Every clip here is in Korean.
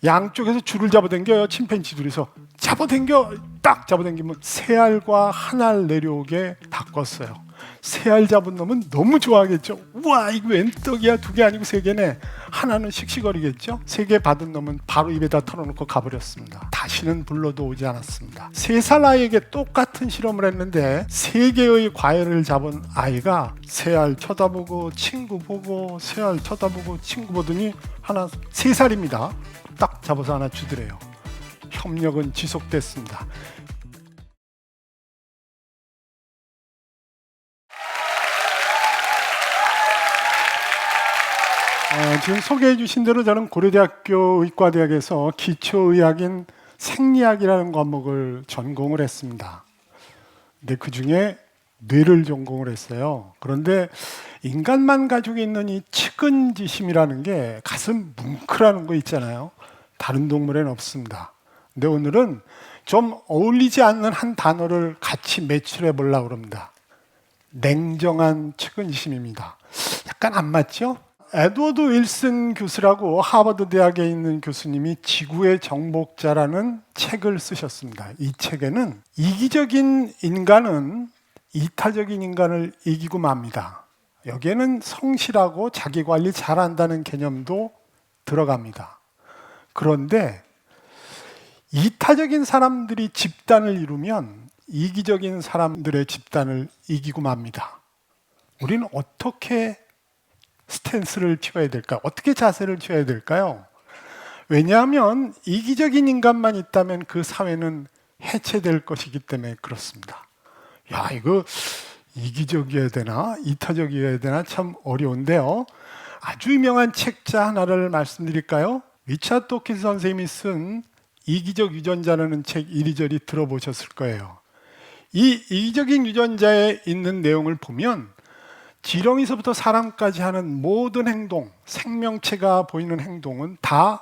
양쪽에서 줄을 잡아당겨요. 침팬지 둘이서 잡아당겨, 딱 잡아당기면 세 알과 한 알 내려오게 바꿨어요. 세 알 잡은 놈은 너무 좋아하겠죠. 우와, 이거 웬 떡이야, 두 개 아니고 세 개네. 하나는 씩씩거리겠죠. 세 개 받은 놈은 바로 입에다 털어놓고 가버렸습니다. 다시는 불러도 오지 않았습니다. 3살 아이에게 똑같은 실험을 했는데 3개의 과일을 잡은 아이가 세 알 쳐다보고 친구 보고 세 알 쳐다보고 친구 보더니 하나 3살입니다. 딱 잡아서 하나 주더래요. 협력은 지속됐습니다. 지금 소개해 주신 대로 저는 고려대학교 의과대학에서 기초의학인 생리학이라는 과목을 전공을 했습니다. 근데 그중에 뇌를 전공을 했어요. 그런데 인간만 가지고 있는 이 측은지심이라는 게 가슴 뭉클하는 거 있잖아요. 다른 동물에는 없습니다. 근데 오늘은 좀 어울리지 않는 한 단어를 같이 매출해 보려고 합니다. 냉정한 측은지심입니다. 약간 안 맞죠? 에드워드 윌슨 교수라고 하버드 대학에 있는 교수님이 지구의 정복자라는 책을 쓰셨습니다. 이 책에는 이기적인 인간은 이타적인 인간을 이기고 맙니다. 여기에는 성실하고 자기관리 잘한다는 개념도 들어갑니다. 그런데 이타적인 사람들이 집단을 이루면 이기적인 사람들의 집단을 이기고 맙니다. 우리는 어떻게 스탠스를 취해야 될까? 어떻게 자세를 취해야 될까요? 왜냐하면 이기적인 인간만 있다면 그 사회는 해체될 것이기 때문에 그렇습니다. 야, 이거 이기적이어야 되나? 이타적이어야 되나? 참 어려운데요. 아주 유명한 책자 하나를 말씀드릴까요? 리차드 도킨스 선생님이 쓴 이기적 유전자라는 책 이리저리 들어보셨을 거예요. 이 이기적인 유전자에 있는 내용을 보면 지렁이서부터 사람까지 하는 모든 행동, 생명체가 보이는 행동은 다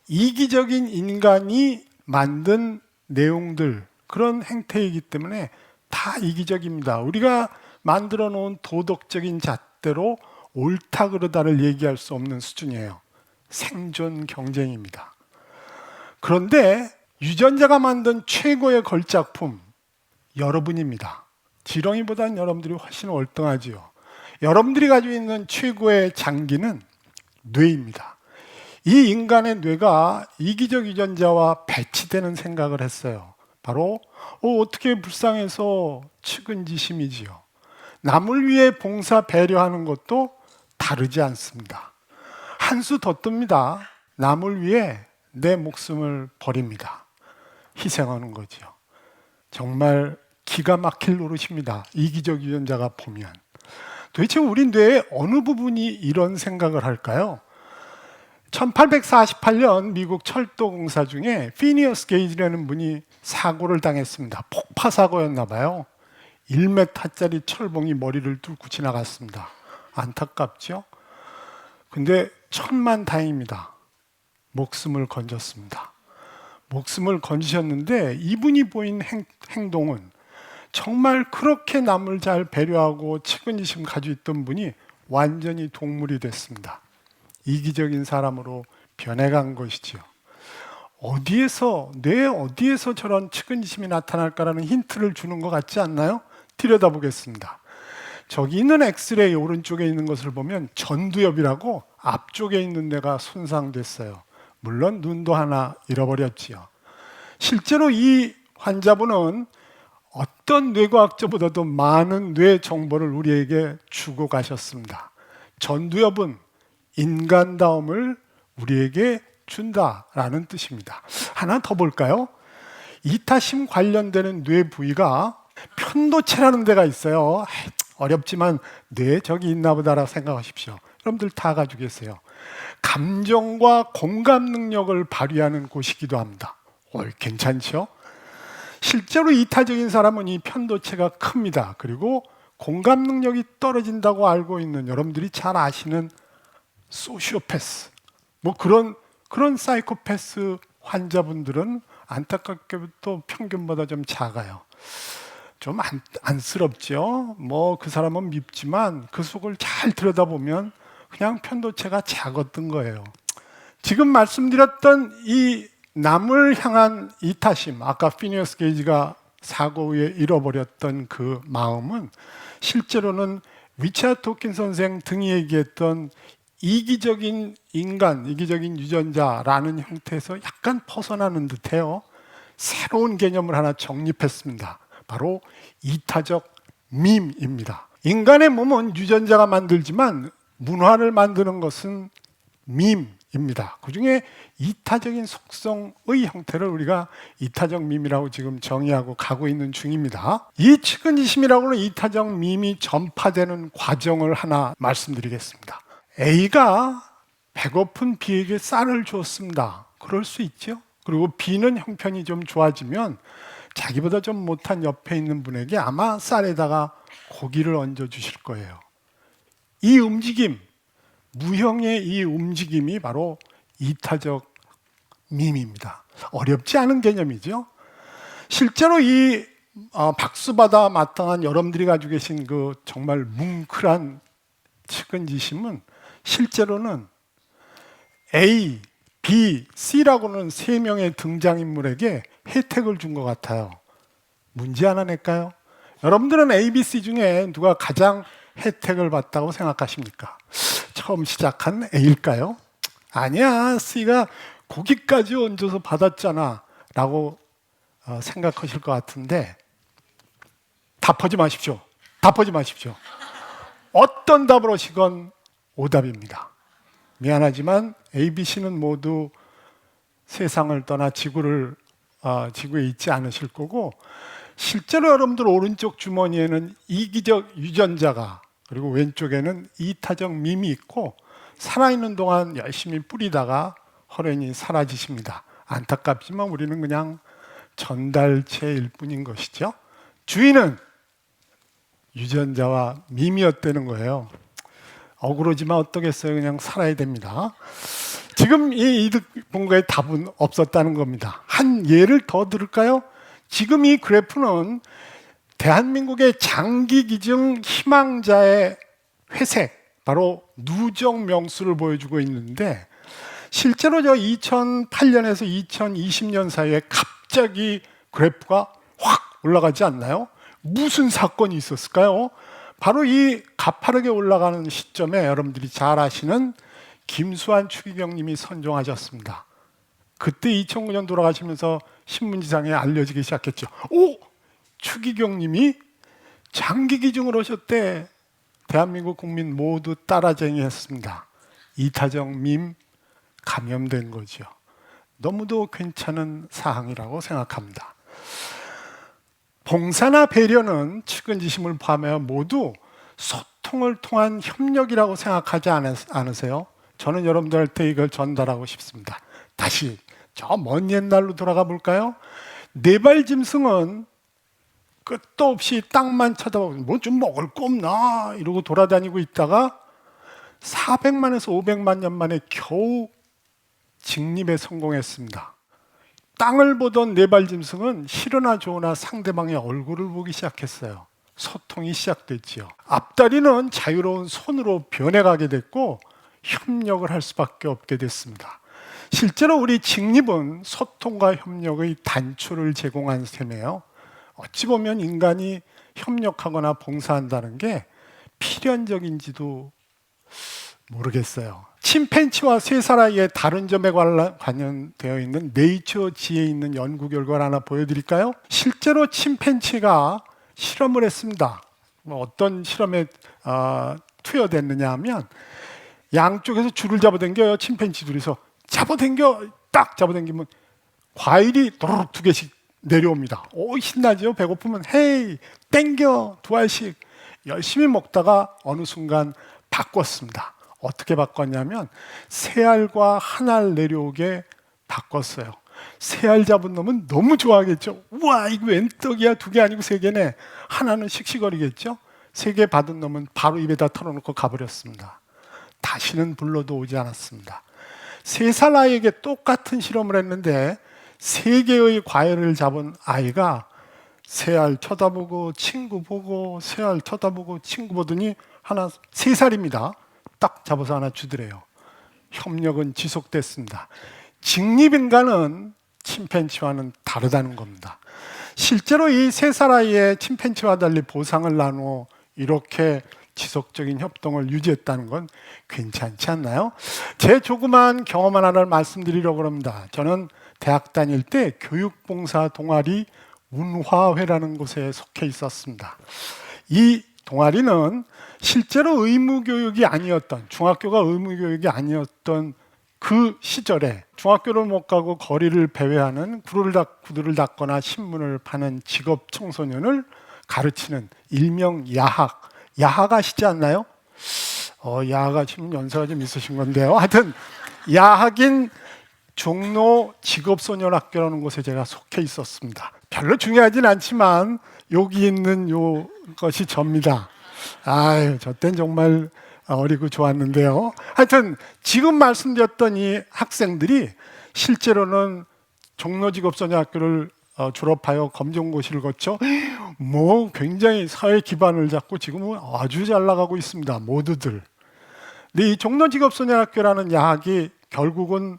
이기적인 인간이 만든 내용들, 그런 행태이기 때문에 다 이기적입니다. 우리가 만들어 놓은 도덕적인 잣대로 옳다 그르다를 얘기할 수 없는 수준이에요. 생존 경쟁입니다. 그런데 유전자가 만든 최고의 걸작품, 여러분입니다. 지렁이보다는 여러분들이 훨씬 월등하지요. 여러분들이 가지고 있는 최고의 장기는 뇌입니다. 이 인간의 뇌가 이기적 유전자와 배치되는 생각을 했어요. 바로 어떻게 불쌍해서 측은지심이지요. 남을 위해 봉사 배려하는 것도 다르지 않습니다. 한 수 더 뜹니다. 남을 위해 내 목숨을 버립니다. 희생하는 거죠. 정말 기가 막힐 노릇입니다. 이기적 유전자가 보면. 도대체 우리 뇌의 어느 부분이 이런 생각을 할까요? 1848년 미국 철도공사 중에 피니어스 게이지라는 분이 사고를 당했습니다. 폭파 사고였나 봐요. 1m짜리 철봉이 머리를 뚫고 지나갔습니다. 안타깝죠? 근데 천만다행입니다. 목숨을 건졌습니다. 목숨을 건지셨는데 이분이 보인 행동은 정말 그렇게 남을 잘 배려하고 측은지심 가지고 있던 분이 완전히 동물이 됐습니다. 이기적인 사람으로 변해간 것이지요. 뇌 어디에서 저런 측은지심이 나타날까라는 힌트를 주는 것 같지 않나요? 들여다보겠습니다. 저기 있는 엑스레이 오른쪽에 있는 것을 보면 전두엽이라고 앞쪽에 있는 뇌가 손상됐어요. 물론 눈도 하나 잃어버렸지요. 실제로 이 환자분은 어떤 뇌과학자보다도 많은 뇌 정보를 우리에게 주고 가셨습니다. 전두엽은 인간다움을 우리에게 준다라는 뜻입니다. 하나 더 볼까요? 이타심 관련되는 뇌 부위가 편도체라는 데가 있어요. 어렵지만 뇌 저기 있나 보다라고 생각하십시오. 여러분들 다 가지고 계세요. 감정과 공감 능력을 발휘하는 곳이기도 합니다. 괜찮죠? 실제로 이타적인 사람은 이 편도체가 큽니다. 그리고 공감 능력이 떨어진다고 알고 있는 여러분들이 잘 아시는 소시오패스, 그런 사이코패스 환자분들은 안타깝게도 평균보다 좀 작아요. 좀 안쓰럽죠. 그 사람은 밉지만 그 속을 잘 들여다보면 그냥 편도체가 작았던 거예요. 지금 말씀드렸던 이 남을 향한 이타심, 아까 피니어스 게이지가 사고 후에 잃어버렸던 그 마음은 실제로는 리차드 도킨 선생 등이 얘기했던 이기적인 인간, 이기적인 유전자라는 형태에서 약간 벗어나는 듯해요. 새로운 개념을 하나 정립했습니다. 바로 이타적 밈입니다. 인간의 몸은 유전자가 만들지만 문화를 만드는 것은 밈입니다. 그중에 이타적인 속성의 형태를 우리가 이타적 밈이라고 지금 정의하고 가고 있는 중입니다. 이 측은지심이라고 하는 이타적 밈이 전파되는 과정을 하나 말씀드리겠습니다. A가 배고픈 B에게 쌀을 주었습니다. 그럴 수 있죠. 그리고 B는 형편이 좀 좋아지면 자기보다 좀 못한 옆에 있는 분에게 아마 쌀에다가 고기를 얹어 주실 거예요. 이 움직임, 무형의 이 움직임이 바로 이타적 밈입니다. 어렵지 않은 개념이죠. 실제로 이 박수받아 마땅한 여러분들이 가지고 계신 그 정말 뭉클한 측은지심은 실제로는 A, B, C라고는 세 명의 등장인물에게 혜택을 준 것 같아요. 문제 하나 낼까요? 여러분들은 A, B, C 중에 누가 가장 혜택을 받다고 생각하십니까? 처음 시작한 A일까요? 아니야, C가 고기까지 얹어서 받았잖아 라고 생각하실 것 같은데 답하지 마십시오. 답하지 마십시오. 어떤 답을 하시건 오답입니다. 미안하지만 A, B, C는 모두 세상을 떠나 지구에 있지 않으실 거고 실제로 여러분들 오른쪽 주머니에는 이기적 유전자가 그리고 왼쪽에는 이타적 밈이 있고 살아있는 동안 열심히 뿌리다가 허련히 사라지십니다. 안타깝지만 우리는 그냥 전달체일 뿐인 것이죠. 주인은 유전자와 밈이었다는 거예요. 억울하지만 어떠겠어요. 그냥 살아야 됩니다. 지금 이 이득 본거의 답은 없었다는 겁니다. 한 예를 더 들을까요? 지금 이 그래프는 대한민국의 장기 기증 희망자의 회색, 바로 누적 명수를 보여주고 있는데 실제로 저 2008년에서 2020년 사이에 갑자기 그래프가 확 올라가지 않나요? 무슨 사건이 있었을까요? 바로 이 가파르게 올라가는 시점에 여러분들이 잘 아시는 김수환 추기경님이 선종하셨습니다. 그때 2009년 돌아가시면서 신문지상에 알려지기 시작했죠. 오! 추기경님이 장기 기증을 하셨대. 대한민국 국민 모두 따라쟁이했습니다. 이타적 밈 감염된 거죠. 너무도 괜찮은 사항이라고 생각합니다. 봉사나 배려는 측은지심을 포함하여 모두 소통을 통한 협력이라고 생각하지 않으세요? 저는 여러분들한테 이걸 전달하고 싶습니다. 다시 저 먼 옛날로 돌아가 볼까요? 네발 짐승은 끝도 없이 땅만 쳐다보고 뭐 좀 먹을 거 없나 이러고 돌아다니고 있다가 400만에서 500만 년 만에 겨우 직립에 성공했습니다. 땅을 보던 네발 짐승은 싫으나 좋으나 상대방의 얼굴을 보기 시작했어요. 소통이 시작됐지요. 앞다리는 자유로운 손으로 변해가게 됐고 협력을 할 수밖에 없게 됐습니다. 실제로 우리 직립은 소통과 협력의 단초를 제공한 셈이에요. 어찌 보면 인간이 협력하거나 봉사한다는 게 필연적인지도 모르겠어요. 침팬지와 세 사람의 다른 점에 관련되어 있는 네이처지에 있는 연구 결과를 하나 보여드릴까요? 실제로 침팬지가 실험을 했습니다. 어떤 실험에 투여됐느냐 하면 양쪽에서 줄을 잡아당겨요. 침팬지 둘이서 잡아당겨 딱 잡아당기면 과일이 도로록 두 개씩 내려옵니다. 오, 신나죠? 배고프면 헤이 땡겨 두 알씩 열심히 먹다가 어느 순간 바꿨습니다. 어떻게 바꿨냐면 세 알과 한 알 내려오게 바꿨어요. 세 알 잡은 놈은 너무 좋아하겠죠. 우와 이거 웬 떡이야. 두 개 아니고 세 개네. 하나는 씩씩거리겠죠. 세 개 받은 놈은 바로 입에다 털어놓고 가버렸습니다. 다시는 불러도 오지 않았습니다. 3살 아이에게 똑같은 실험을 했는데 3개의 과일을 잡은 아이가 세 알 쳐다보고 친구 보고 세 알 쳐다보고 친구 보더니 하나 3살입니다. 딱 잡아서 하나 주더래요. 협력은 지속됐습니다. 직립인간은 침팬지와는 다르다는 겁니다. 실제로 이 3살 아이의 침팬지와 달리 보상을 나누어 이렇게 지속적인 협동을 유지했다는 건 괜찮지 않나요? 제 조그만 경험 하나를 말씀드리려고 합니다. 저는 대학 다닐 때 교육봉사 동아리 운화회라는 곳에 속해 있었습니다. 이 동아리는 실제로 의무교육이 아니었던, 중학교가 의무교육이 아니었던 그 시절에 중학교를 못 가고 거리를 배회하는 구두를 닦거나 신문을 파는 직업 청소년을 가르치는 일명 야학, 야학 아시지 않나요? 야학 아시면 연세가 좀 있으신 건데요. 하여튼 야학인 종로 직업소년학교라는 곳에 제가 속해 있었습니다. 별로 중요하진 않지만 여기 있는 것이 접니다. 아유, 저 땐 정말 어리고 좋았는데요. 하여튼 지금 말씀드렸던 이 학생들이 실제로는 종로직업소년학교를 졸업하여 검정고시를 거쳐 굉장히 사회 기반을 잡고 지금은 아주 잘 나가고 있습니다. 모두들. 근데 이 종로직업소년학교라는 야학이 결국은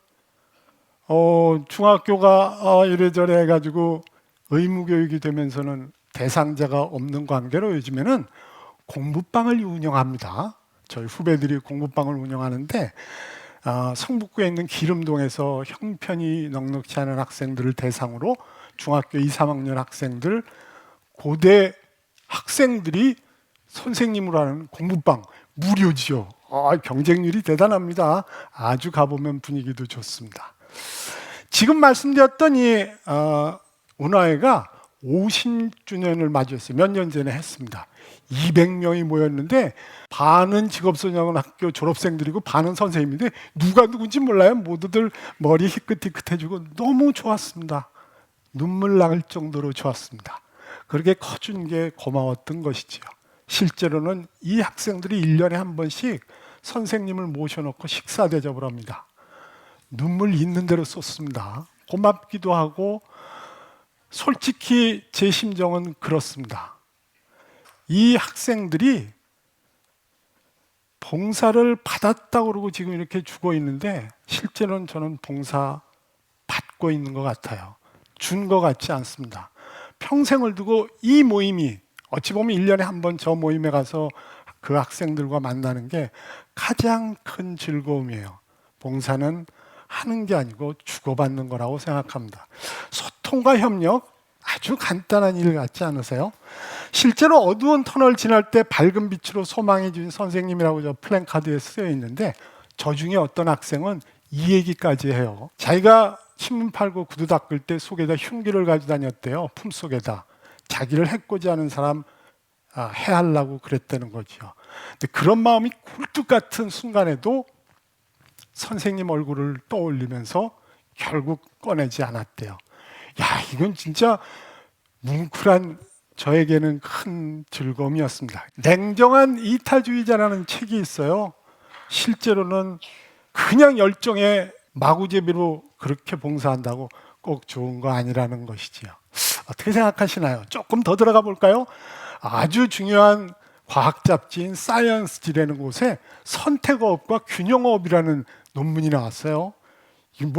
중학교가 이래저래 해가지고 의무교육이 되면서는 대상자가 없는 관계로 요즘에는 공부방을 운영합니다. 저희 후배들이 공부방을 운영하는데 성북구에 있는 기름동에서 형편이 넉넉지 않은 학생들을 대상으로 중학교 2, 3학년 학생들, 고대 학생들이 선생님으로 하는 공부방 무료지요. 경쟁률이 대단합니다. 아주 가보면 분위기도 좋습니다. 지금 말씀드렸던 이 운화회가 50주년을 맞이했어요. 몇 년 전에 했습니다. 200명이 모였는데 반은 직업소년학교 졸업생들이고 반은 선생님인데 누가 누군지 몰라요. 모두들 머리 희끗희끗해지고 너무 좋았습니다. 눈물 날 정도로 좋았습니다. 그렇게 커준 게 고마웠던 것이지요. 실제로는 이 학생들이 1년에 한 번씩 선생님을 모셔놓고 식사 대접을 합니다. 눈물 있는 대로 쏟습니다. 고맙기도 하고 솔직히 제 심정은 그렇습니다. 이 학생들이 봉사를 받았다고 그러고 지금 이렇게 죽어 있는데 실제로는 저는 봉사 받고 있는 것 같아요. 준 것 같지 않습니다. 평생을 두고 이 모임이 어찌 보면 1년에 한 번 저 모임에 가서 그 학생들과 만나는 게 가장 큰 즐거움이에요. 봉사는 하는 게 아니고 주고받는 거라고 생각합니다. 소통과 협력, 아주 간단한 일 같지 않으세요? 실제로 어두운 터널 지날 때 밝은 빛으로 소망해 준 선생님이라고 저 플랜카드에 쓰여 있는데 저 중에 어떤 학생은 이 얘기까지 해요. 자기가 신문 팔고 구두 닦을 때 속에다 흉기를 가지고 다녔대요. 품속에다. 자기를 해코지 하는 사람 해하려고 그랬다는 거죠. 근데 그런 마음이 굴뚝 같은 순간에도 선생님 얼굴을 떠올리면서 결국 꺼내지 않았대요. 야, 이건 진짜 뭉클한 저에게는 큰 즐거움이었습니다. 냉정한 이타주의자라는 책이 있어요. 실제로는 그냥 열정에 마구제비로 그렇게 봉사한다고 꼭 좋은 거 아니라는 것이지요. 어떻게 생각하시나요? 조금 더 들어가 볼까요? 아주 중요한 과학 잡지인 사이언스지라는 곳에 선택어업과 균형어업이라는 논문이 나왔어요. 이게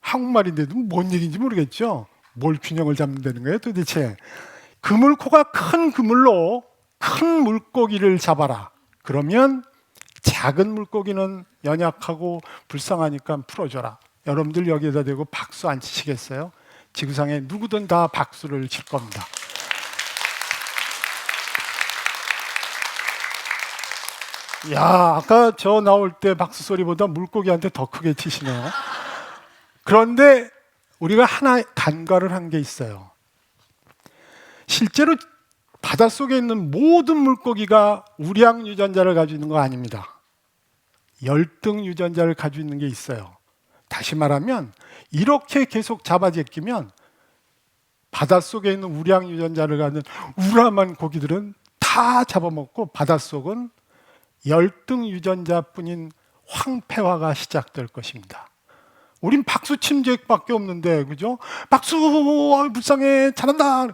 한국말인데도 뭔 얘기인지 모르겠죠? 뭘 균형을 잡는다는 거예요 도대체? 그물코가 큰 그물로 큰 물고기를 잡아라. 그러면 작은 물고기는 연약하고 불쌍하니까 풀어줘라. 여러분들 여기에다 대고 박수 안 치시겠어요? 지구상에 누구든 다 박수를 칠 겁니다. 야, 아까 저 나올 때 박수 소리보다 물고기한테 더 크게 치시네요. 그런데 우리가 하나 간과를 한 게 있어요. 실제로 바닷속에 있는 모든 물고기가 우량 유전자를 가지고 있는 거 아닙니다. 열등 유전자를 가지고 있는 게 있어요. 다시 말하면 이렇게 계속 잡아제끼면 바닷속에 있는 우량 유전자를 가진 우람한 고기들은 다 잡아먹고 바닷속은 열등 유전자뿐인 황폐화가 시작될 것입니다. 우린 박수 친 적밖에 없는데, 그죠? 박수! 불쌍해! 잘한다!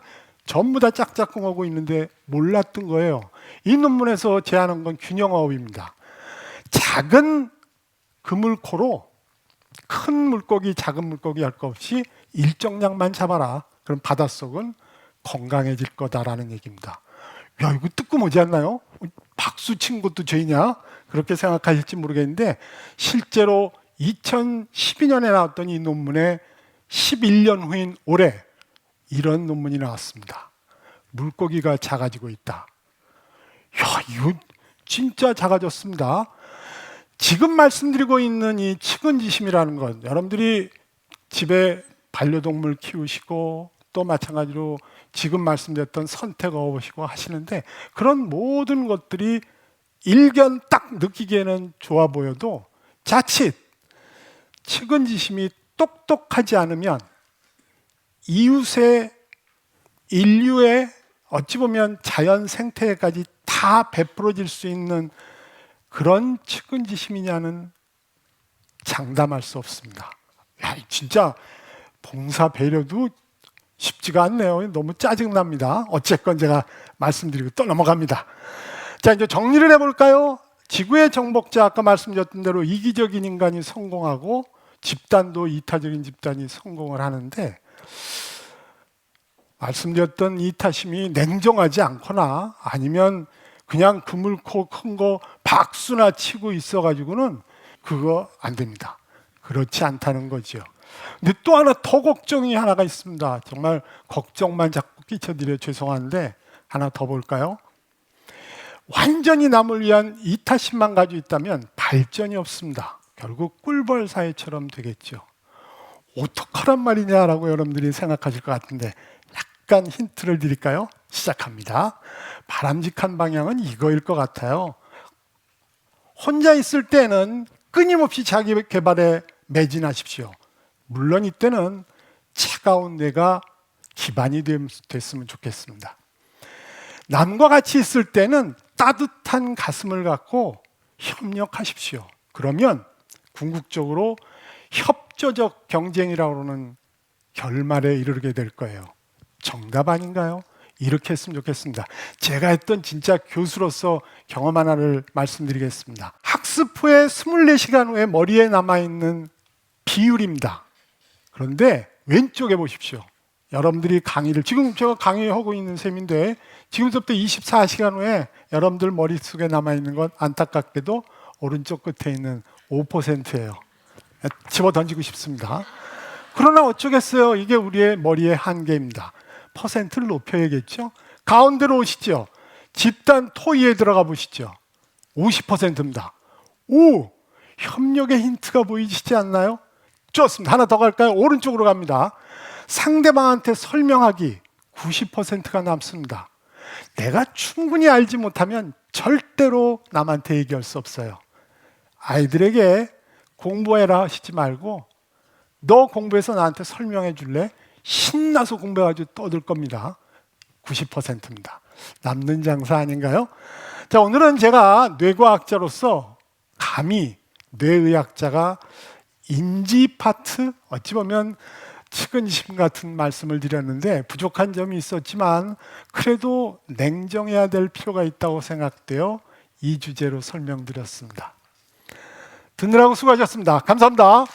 전부 다 짝짝꿍하고 있는데 몰랐던 거예요. 이 논문에서 제안한 건 균형어업입니다. 작은 그물코로 큰 물고기, 작은 물고기 할 것 없이 일정량만 잡아라. 그럼 바닷속은 건강해질 거다라는 얘기입니다. 야, 이거 뜨끔하지 않나요? 박수 친 것도 죄냐? 그렇게 생각하실지 모르겠는데 실제로 2012년에 나왔던 이 논문에 11년 후인 올해 이런 논문이 나왔습니다. 물고기가 작아지고 있다. 야, 이거 진짜 작아졌습니다. 지금 말씀드리고 있는 이 측은지심이라는 것, 여러분들이 집에 반려동물 키우시고 또 마찬가지로 지금 말씀드렸던 선택 어보시고 하시는데 그런 모든 것들이 일견 딱 느끼기에는 좋아 보여도 자칫 측은지심이 똑똑하지 않으면 이웃의 인류의 어찌 보면 자연 생태계까지 다 베풀어질 수 있는 그런 측은지심이냐는 장담할 수 없습니다. 야, 진짜 봉사 배려도 쉽지가 않네요. 너무 짜증납니다. 어쨌건 제가 말씀드리고 또 넘어갑니다. 자, 이제 정리를 해볼까요? 지구의 정복자, 아까 말씀드렸던 대로 이기적인 인간이 성공하고 집단도 이타적인 집단이 성공을 하는데 말씀드렸던 이타심이 냉정하지 않거나 아니면 그냥 그물코 큰 거 박수나 치고 있어가지고는 그거 안 됩니다. 그렇지 않다는 거죠. 근데 또 하나 더 걱정이 하나가 있습니다. 정말 걱정만 자꾸 끼쳐드려 죄송한데 하나 더 볼까요? 완전히 남을 위한 이타심만 가지고 있다면 발전이 없습니다. 결국 꿀벌 사회처럼 되겠죠. 어떡하란 말이냐라고 여러분들이 생각하실 것 같은데 약간 힌트를 드릴까요? 시작합니다. 바람직한 방향은 이거일 것 같아요. 혼자 있을 때는 끊임없이 자기 개발에 매진하십시오. 물론 이때는 차가운 뇌가 기반이 됐으면 좋겠습니다. 남과 같이 있을 때는 따뜻한 가슴을 갖고 협력하십시오. 그러면 궁극적으로 협조적 경쟁이라고 하는 결말에 이르게 될 거예요. 정답 아닌가요? 이렇게 했으면 좋겠습니다. 제가 했던 진짜 교수로서 경험 하나를 말씀드리겠습니다. 학습 후에 24시간 후에 머리에 남아있는 비율입니다. 그런데 왼쪽에 보십시오. 여러분들이 강의를, 지금 제가 강의하고 있는 셈인데 지금부터 24시간 후에 여러분들 머릿속에 남아있는 건 안타깝게도 오른쪽 끝에 있는 5%예요. 집어 던지고 싶습니다. 그러나 어쩌겠어요. 이게 우리의 머리의 한계입니다. 퍼센트를 높여야겠죠. 가운데로 오시죠. 집단 토의에 들어가 보시죠. 50%입니다. 오! 협력의 힌트가 보이시지 않나요? 좋습니다. 하나 더 갈까요? 오른쪽으로 갑니다. 상대방한테 설명하기 90%가 남습니다. 내가 충분히 알지 못하면 절대로 남한테 얘기할 수 없어요. 아이들에게 공부해라 하시지 말고 너 공부해서 나한테 설명해 줄래? 신나서 공부해가지고 떠들 겁니다. 90%입니다. 남는 장사 아닌가요? 자, 오늘은 제가 뇌과학자로서 감히 뇌의학자가 인지 파트, 어찌 보면 측은지심 같은 말씀을 드렸는데 부족한 점이 있었지만 그래도 냉정해야 될 필요가 있다고 생각되어 이 주제로 설명드렸습니다. 듣느라고 수고하셨습니다. 감사합니다.